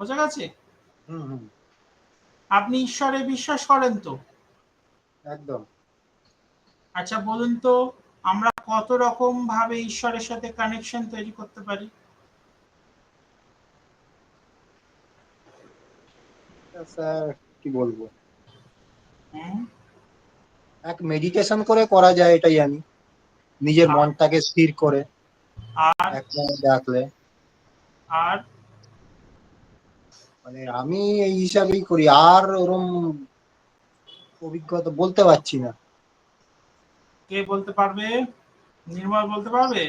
বোঝা গেছে? হুম হুম। আপনি ঈশ্বরে বিশ্বাস করেন তো? একদম। আচ্ছা বলুন তো, আমরা কত রকম ভাবে ঈশ্বরের সাথে কানেকশন তৈরি করতে পারি? স্যার কি বলবো, হুম, এক মেডিটেশন করে করা যায়, এটাই জানি, নিজের আর মনটাকে স্থির করে আর এক জায়গায় রাখলে। আর মানে আমি এই হিসাবেই করি, আর ওরম অভিজ্ঞতা বলতে পারছি না। কে বলতে পারবে? নির্মল বলতে পারবে?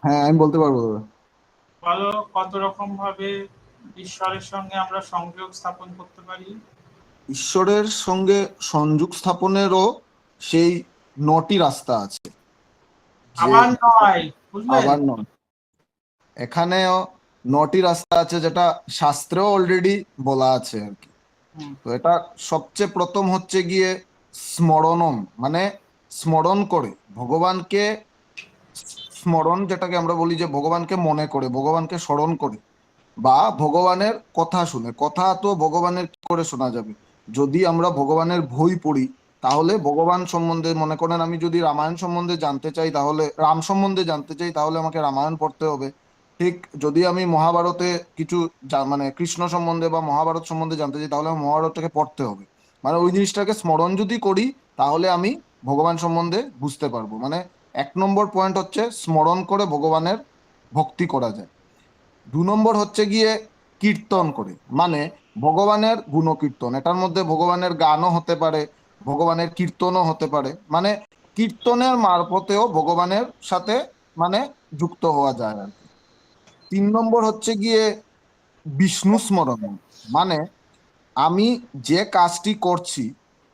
হ্যাঁ, আমি বলতে পারবো দাদা। বলো, কত রকম ভাবে ঈশ্বরের সঙ্গে আমরা সংযোগ স্থাপন করতে পারি? ঈশ্বরের সঙ্গে সংযোগ স্থাপনেরও সেই 9টি রাস্তা আছে, যে আবার নয়, বুঝলেন? আবার নয়, এখানেও 9টি রাস্তা আছে, যেটা শাস্ত্রেও অলরেডি বলা আছে আর কি। হুম, তো এটা সবচেয়ে প্রথম হচ্ছে গিয়ে স্মরণম, মানে স্মরণ করে ভগবানকে, স্মরণ যেটাকে আমরা বলি যে ভগবানকে মনে করে, ভগবানকে স্মরণ করে, বা ভগবানের কথা শুনে। কথা তো ভগবানের কি করে শোনা যাবে? যদি আমরা ভগবানের বই পড়ি, তাহলে ভগবান সম্বন্ধে, মনে করেন আমি যদি রামায়ণ সম্বন্ধে জানতে চাই, তাহলে রাম সম্বন্ধে জানতে চাই, তাহলে আমাকে রামায়ণ পড়তে হবে। ঠিক যদি আমি মহাভারতে কিছু মানে কৃষ্ণ সম্বন্ধে বা মহাভারত সম্বন্ধে জানতে চাই, তাহলে আমি মহাভারতটাকে পড়তে হবে। মানে ওই জিনিসটাকে স্মরণ যদি করি, তাহলে আমি ভগবান সম্বন্ধে বুঝতে পারবো। মানে 1 নম্বর পয়েন্ট হচ্ছে স্মরণ করে ভগবানের ভক্তি করা যায়। 2 নম্বর হচ্ছে গিয়ে কীর্তন করে, মানে ভগবানের গুণকীর্তন। এটার মধ্যে ভগবানের গানও হতে পারে, ভগবানের কীর্তনও হতে পারে, মানে কীর্তনের মারফতেও ভগবানের সাথে মানে যুক্ত হওয়া যায় আর কি। 3 নম্বর হচ্ছে গিয়ে বিষ্ণু স্মরণ, মানে আমি যে কাজটি করছি,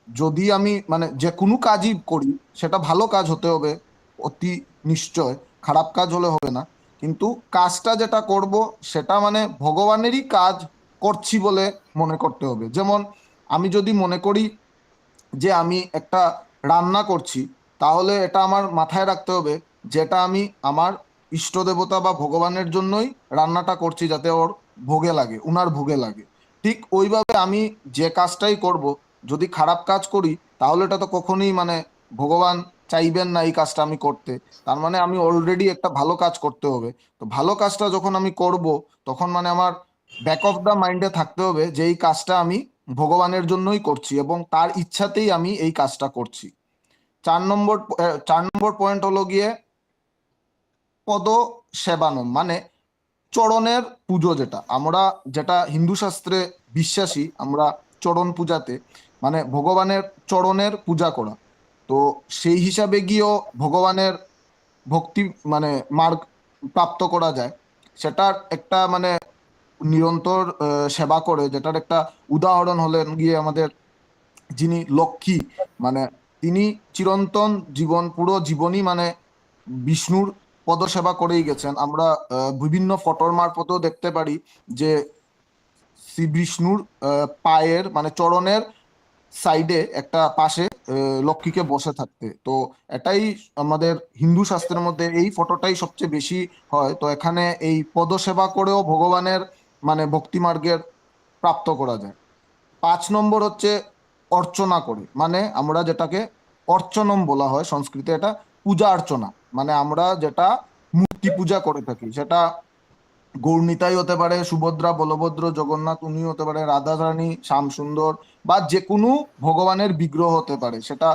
যদি আমি মানে যে কোনো কাজই করি, সেটা ভালো কাজ হতে হবে অতি নিশ্চয়, খারাপ কাজ হলে হবে না। কিন্তু কাজটা যেটা করব, সেটা মানে ভগবানেরই কাজ করছি বলে মনে করতে হবে। যেমন আমি যদি মনে করি যে আমি একটা রান্না করছি, তাহলে এটা আমার মাথায় রাখতে হবে যেটা আমি আমার ইষ্ট দেবতা বা ভগবানের জন্যই রান্নাটা করছি, যাতে ওর ভোগে লাগে, উনার ভোগে লাগে। ঠিক ওইভাবে আমি যে কাজটাই করব, যদি খারাপ কাজ করি, তাহলে এটা তো কখনোই মানে ভগবান চাইবেন না এই কাজটা আমি করতে। তার মানে আমি অলরেডি একটা ভালো কাজ করতে হবে। তো ভালো কাজটা যখন আমি করব, তখন মানে আমার ব্যাক অফ দ্য মাইন্ডে থাকতে হবে যে এই কাজটা আমি ভগবানের জন্যই করছি এবং তার ইচ্ছাতেই আমি এই কাজটা করছি। 4 নম্বর পয়েন্ট হলো গিয়ে পদ সেবানম, মানে চরণের পুজো। যেটা আমরা, যেটা হিন্দু শাস্ত্রে বিশ্বাসী আমরা, চরণ পূজাতে মানে ভগবানের চরণের পূজা করা। তো সেই হিসাবে গিয়েও ভগবানের ভক্তি মানে মার্গ প্রাপ্ত করা যায়। সেটার একটা মানে নিরন্তর সেবা করে, যেটার একটা উদাহরণ হলেন গিয়ে আমাদের যিনি লক্ষ্মী, মানে তিনি চিরন্তন জীবন, পুরো জীবনই মানে বিষ্ণুর পদসেবা করেই গেছেন। আমরা বিভিন্ন ফটোর মারফতেও দেখতে পারি যে শ্রী বিষ্ণুর পায়ের মানে চরণের সাইডে একটা পাশে লক্ষ্মীকে বসে থাকতে। তো এটাই আমাদের হিন্দু শাস্ত্রের মধ্যে এই ফটোটাই সবচেয়ে বেশি হয়। তো এখানে এই পদসেবা করেও ভগবানের মানে ভক্তি মার্গের প্রাপ্ত করা যায়। 5 নম্বর হচ্ছে অর্চনা করে, মানে আমরা যেটাকে অর্চনম বলা হয় সংস্কৃতে, এটা পূজা অর্চনা। মানে আমরা যেটা মূর্তি পূজা করে থাকি, সেটা গৌরনিতাই হতে পারে, সুভদ্রা, বলভদ্র, জগন্নাথ উনি হতে পারে, রাধা রানী, শ্যাম সুন্দর, বা যে কোনো ভগবানের বিগ্রহ হতে পারে, সেটা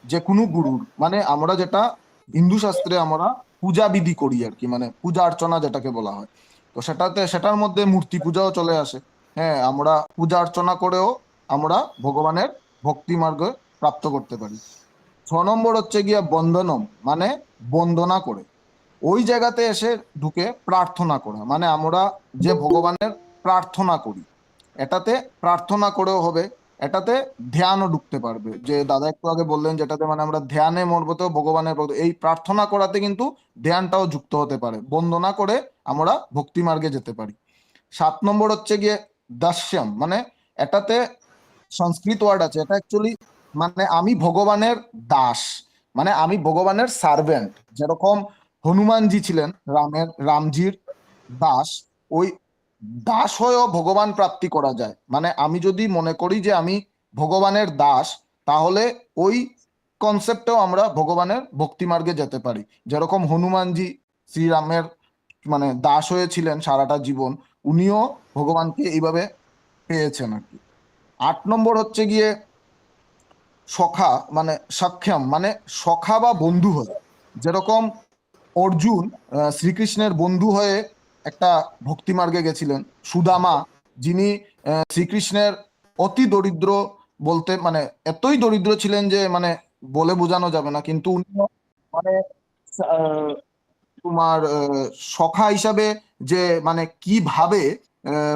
যে কোনো গুরুর। মানে আমরা যেটা হিন্দু শাস্ত্রে আমরা পূজা বিধি করি আর কি, মানে পূজা অর্চনা যেটাকে বলা হয়। তো সেটাতে, সেটার মধ্যে মূর্তি পূজাও চলে আসে। হ্যাঁ, আমরা পূজা অর্চনা করেও আমরা ভগবানের ভক্তি মার্গ প্রাপ্ত করতে পারি। 6 নম্বর হচ্ছে গিয়া বন্দনম, মানে বন্দনা করে ওই জায়গাতে এসে ঢুকে প্রার্থনা করা। মানে আমরা যে ভগবানের প্রার্থনা করি, এটাতে প্রার্থনা করেও হবে, এটাতে ধ্যানও ঢুকতে পারবে। যে দাদা একটু আগে বললেন, যেটাতে মানে আমরা ধ্যানে মরবতেও ভগবানের এই প্রার্থনা করাতে কিন্তু ধ্যানটাও যুক্ত হতে পারে, বন্দনা করে আমরা ভক্তি মার্গে যেতে পারি। 7 নম্বর হচ্ছে গিয়ে দাস্যম, মানে এটাতে সংস্কৃত ওয়ার্ড আছে, এটা অ্যাকচুয়ালি মানে আমি ভগবানের দাস, মানে আমি ভগবানের সার্ভেন্ট। যেরকম হনুমানজি ছিলেন রামজির দাস, ওই দাস হয়েও ভগবান প্রাপ্তি করা যায়। মানে আমি যদি মনে করি যে আমি ভগবানের দাস, তাহলে ওই কনসেপ্টেও আমরা ভগবানের ভক্তি মার্গে যেতে পারি। যেরকম হনুমানজি শ্রীরামের মানে দাস হয়েছিলেন সারাটা জীবন, উনিও ভগবানকে এইভাবে পেয়েছেন আর কি। 8 নম্বর হচ্ছে গিয়ে সখা, মানে সক্ষম, মানে সখা বা বন্ধু হয়ে। যেরকম অর্জুন শ্রীকৃষ্ণের বন্ধু হয়ে একটা ভক্তি মার্গে গেছিলেন। সুদামা, যিনি শ্রীকৃষ্ণের অতি দরিদ্র, বলতে মানে এতই দরিদ্র ছিলেন যে মানে বলে বোঝানো যাবে না, কিন্তু উনি মানে আহ, তোমার সখা হিসাবে যে মানে কিভাবে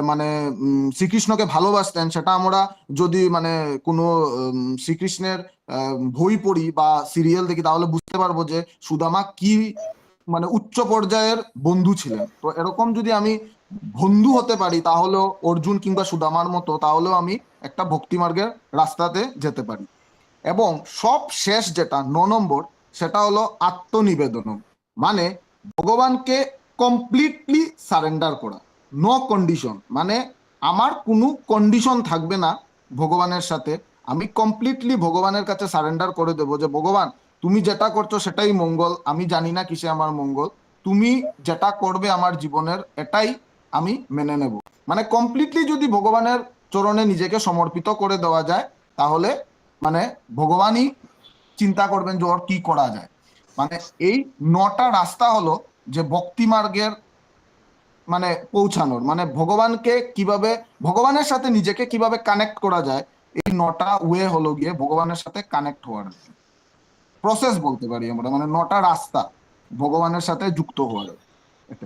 মানে শ্রীকৃষ্ণকে ভালোবাসতেন, সেটা আমরা যদি মানে কোনো শ্রীকৃষ্ণের বই পড়ি বা সিরিয়াল দেখি, তাহলে বুঝতে পারবো যে সুদামা কি মানে উচ্চ পর্যায়ের বন্ধু ছিলেন। তো এরকম যদি আমি বন্ধু হতে পারি, তাহলেও অর্জুন কিংবা সুদামার মতো, তাহলেও আমি একটা ভক্তি মার্গের রাস্তাতে যেতে পারি। এবং সব শেষ যেটা 9 নম্বর, সেটা হলো আত্মনিবেদন, মানে ভগবানকে কমপ্লিটলি সারেন্ডার করা, নো কন্ডিশন। মানে আমার কোনো কন্ডিশন থাকবে না ভগবানের সাথে, আমি কমপ্লিটলি ভগবানের কাছে সারেন্ডার করে দেবো যে ভগবান, তুমি যেটা করছো সেটাই মঙ্গল, আমি জানি না কিসে আমার মঙ্গল, তুমি যেটা করবে আমার জীবনের এটাই আমি মেনে নেব। মানে কমপ্লিটলি যদি ভগবানের চরণে নিজেকে সমর্পিত করে দেওয়া যায়, তাহলে মানে ভগবানই চিন্তা করবেন যে ওর কি করা যায়। মানে এই 9টা রাস্তা হলো যে ভক্তি মার্গের মানে পৌঁছানোর, মানে ভগবানকে কিভাবে, ভগবানের সাথে নিজেকে কিভাবে কানেক্ট করা যায়, এই 9টা ওয়ে হলো গিয়ে ভগবানের সাথে কানেক্ট হওয়ার প্রসেস বলতে পারি আমরা, মানে 9টা রাস্তা ভগবানের সাথে যুক্ত হওয়ার। এটা